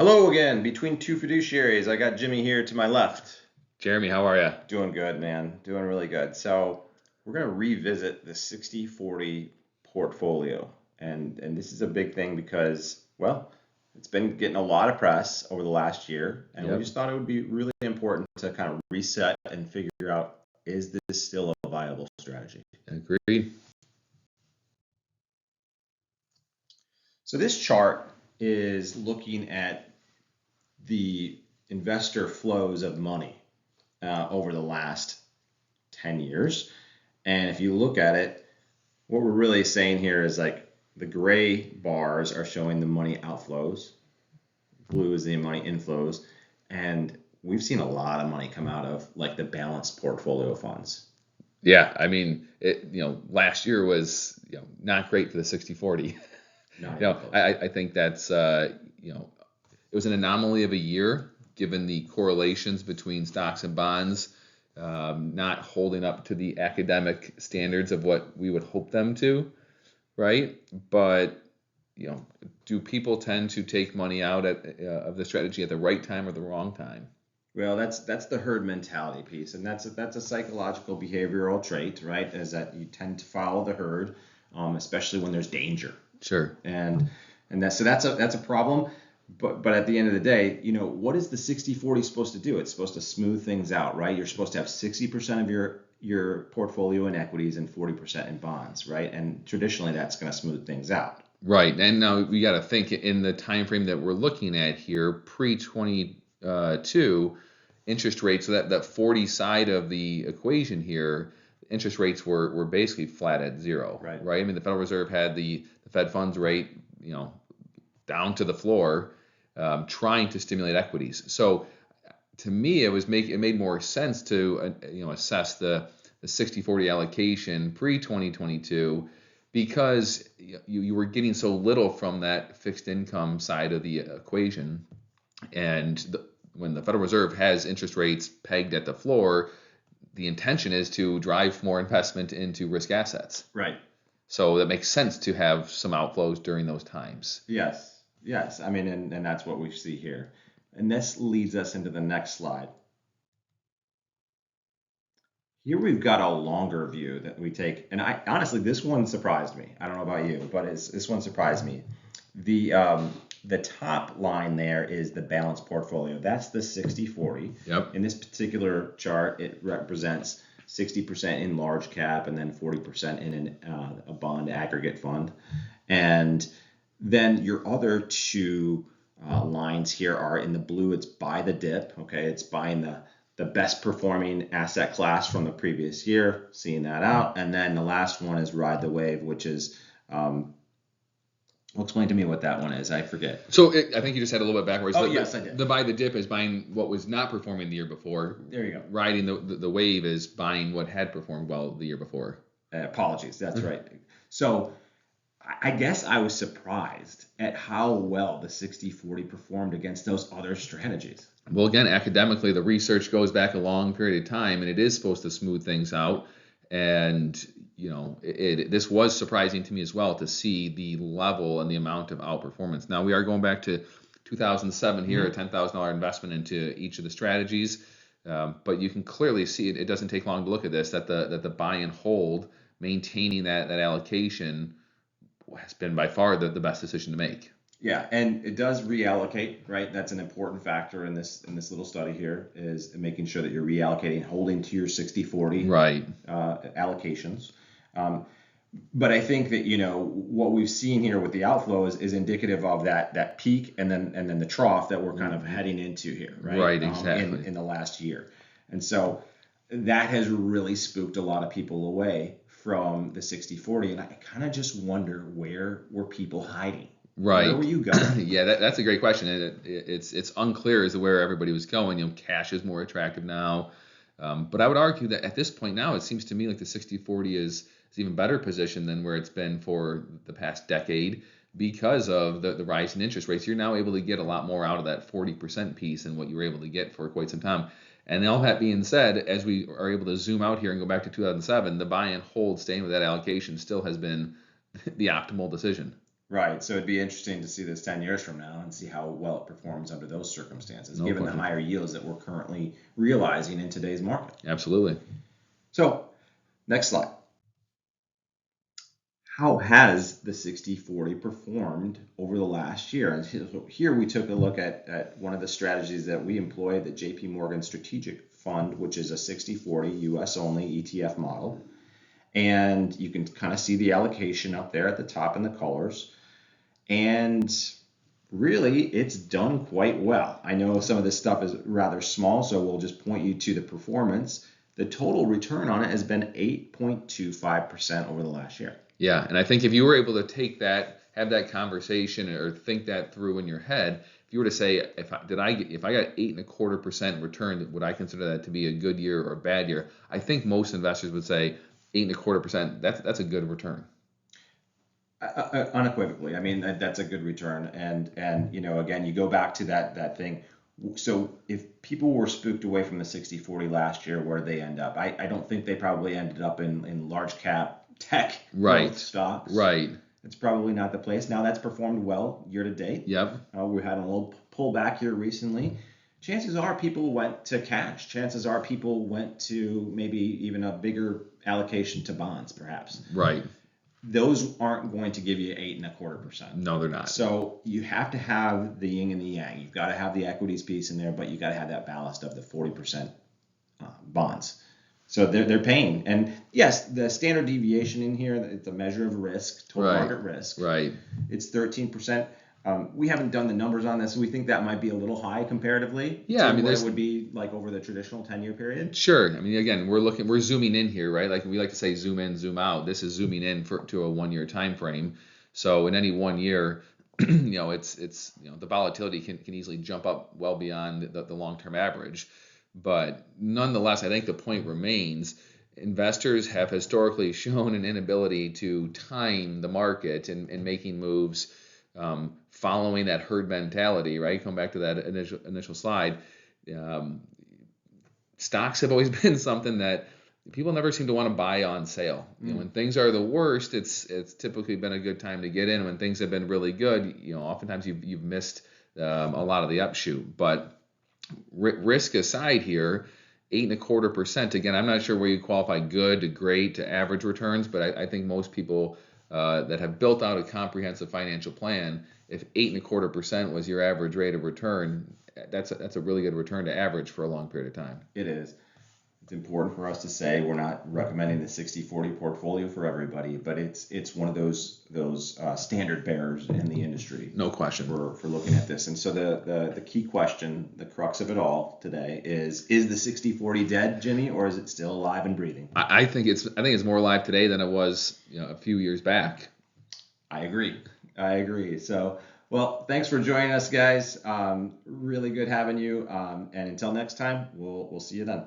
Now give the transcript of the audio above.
Hello again, between two fiduciaries. I got Jimmy here to my left. Jeremy, how are you? Doing good, man. Doing really good. So, we're going to revisit the 60/40 portfolio. And this is a big thing because, well, it's been getting a lot of press over the last year. And we Yep. just thought it would be really important to kind of reset and figure out, is this still a viable strategy? Agreed. So, this chart is looking at the investor flows of money over the last 10 years. And if you look at it, what we're really saying here is like the gray bars are showing the money outflows, blue is the money inflows, and we've seen a lot of money come out of like the balanced portfolio funds. Yeah, I mean, last year was not great for the 60/40. Not even close. I think that's it was an anomaly of a year given the correlations between stocks and bonds not holding up to the academic standards of what we would hope them to, right? But do people tend to take money out of the strategy at the right time or the wrong time? Well, that's the herd mentality piece, and that's a psychological behavioral trait, right? Is that you tend to follow the herd, especially when there's danger. Sure. And that's a problem. But at the end of the day, what is the 60/40 supposed to do? It's supposed to smooth things out, right? You're supposed to have 60% of your portfolio in equities and 40% in bonds, right? And traditionally, that's going to smooth things out. Right. And now we got to think in the time frame that we're looking at here, pre-22 interest rates, so that 40 side of the equation here, interest rates were basically flat at zero. Right. I mean, the Federal Reserve had the Fed funds rate, down to the floor, trying to stimulate equities. So to me, it made more sense to assess the 60/40 allocation pre-2022 because you were getting so little from that fixed income side of the equation, and when the Federal Reserve has interest rates pegged at the floor, the intention is to drive more investment into risk assets. Right. So that makes sense to have some outflows during those times. Yes. I mean, and that's what we see here. And this leads us into the next slide. Here we've got a longer view that we take, and I honestly, this one surprised me. I don't know about you, but this one surprised me. The top line there is the balanced portfolio. That's the 60/40. Yep. In this particular chart, it represents 60% in large cap and then 40% in a bond aggregate fund. And then your other two lines here are in the blue. It's buy the dip. Okay, it's buying the best performing asset class from the previous year, seeing that out. And then the last one is ride the wave, which is well, explain to me what that one is. I forget. So I think you just had a little bit backwards. Oh, yes, I did. The buy the dip is buying what was not performing the year before. There you go. Riding the wave is buying what had performed well the year before. Apologies. That's right. So I guess I was surprised at how well the 60/40 performed against those other strategies. Well, again, academically, the research goes back a long period of time, and it is supposed to smooth things out. And this was surprising to me as well to see the level and the amount of outperformance. Now we are going back to 2007 here, a $10,000 investment into each of the strategies, but you can clearly see it doesn't take long to look at this that the buy and hold, maintaining that allocation, has been by far the best decision to make. Yeah, and it does reallocate, right? That's an important factor in this little study here, is making sure that you're reallocating, holding to your 60/40 right allocations. But I think that what we've seen here with the outflow is indicative of that peak and then the trough that we're kind of heading into here, right? Right, exactly. In the last year, and so that has really spooked a lot of people away from the 60/40, and I kind of just wonder, where were people hiding? Right. Where were you going? Yeah, that's a great question. And it's unclear as to where everybody was going. Cash is more attractive now. But I would argue that at this point now, it seems to me like the 60/40 is even better positioned than where it's been for the past decade because of the rise in interest rates. You're now able to get a lot more out of that 40% piece than what you were able to get for quite some time. And all that being said, as we are able to zoom out here and go back to 2007, the buy and hold, staying with that allocation, still has been the optimal decision. Right. So it'd be interesting to see this 10 years from now and see how well it performs under those circumstances, No given the question. higher yields that we're currently realizing in today's market. Absolutely. So, next slide. How has the 60/40 performed over the last year? And here we took a look at one of the strategies that we employ, the JP Morgan Strategic Fund, which is a 60/40 US only ETF model. And you can kind of see the allocation up there at the top in the colors. And really, it's done quite well. I know some of this stuff is rather small, so we'll just point you to the performance. The total return on it has been 8.25% over the last year. Yeah, and I think if you were able to take that, have that conversation, or think that through in your head, if you were to say, if I got 8.25% return, would I consider that to be a good year or a bad year? I think most investors would say 8.25%. That's a good return. Unequivocally, I mean that's a good return, and again, you go back to that thing. So if people were spooked away from the 60/40 last year, where did they end up? I don't think they probably ended up in large cap tech growth stocks. Right. It's probably not the place. Now that's performed well year to date. Yep. We had a little pullback here recently. Chances are people went to cash. Chances are people went to maybe even a bigger allocation to bonds, perhaps. Right. Those aren't going to give you 8.25%. No, they're not. So you have to have the yin and the yang. You've got to have the equities piece in there, but you got to have that ballast of the 40% bonds. So they're paying. And yes, the standard deviation in here, it's a measure of risk, total market risk. Right. It's 13%. We haven't done the numbers on this. We think that might be a little high comparatively. Yeah, to what it would be like over the traditional 10-year period. Sure. I mean, again, we're zooming in here, right? Like we like to say, zoom in, zoom out. This is zooming in to a 1 year time frame. So in any 1 year, it's the volatility can easily jump up well beyond the long-term average. But nonetheless, I think the point remains. Investors have historically shown an inability to time the market and making moves following that herd mentality, right? Come back to that initial slide. Stocks have always been something that people never seem to want to buy on sale. When things are the worst, it's typically been a good time to get in. When things have been really good, oftentimes you've missed a lot of the upshoot. But risk aside here, 8.25%. Again, I'm not sure where you qualify good to great to average returns, but I think most people that have built out a comprehensive financial plan, if 8.25% was your average rate of return, that's a really good return to average for a long period of time. It is. It's important for us to say we're not recommending the 60/40 portfolio for everybody, but it's one of those standard bearers in the industry. No question. For looking at this. And so the key question, the crux of it all today is the 60/40 dead, Jimmy, or is it still alive and breathing? I think it's more alive today than it was a few years back. I agree. So, well, thanks for joining us, guys. Really good having you. And until next time, we'll see you then.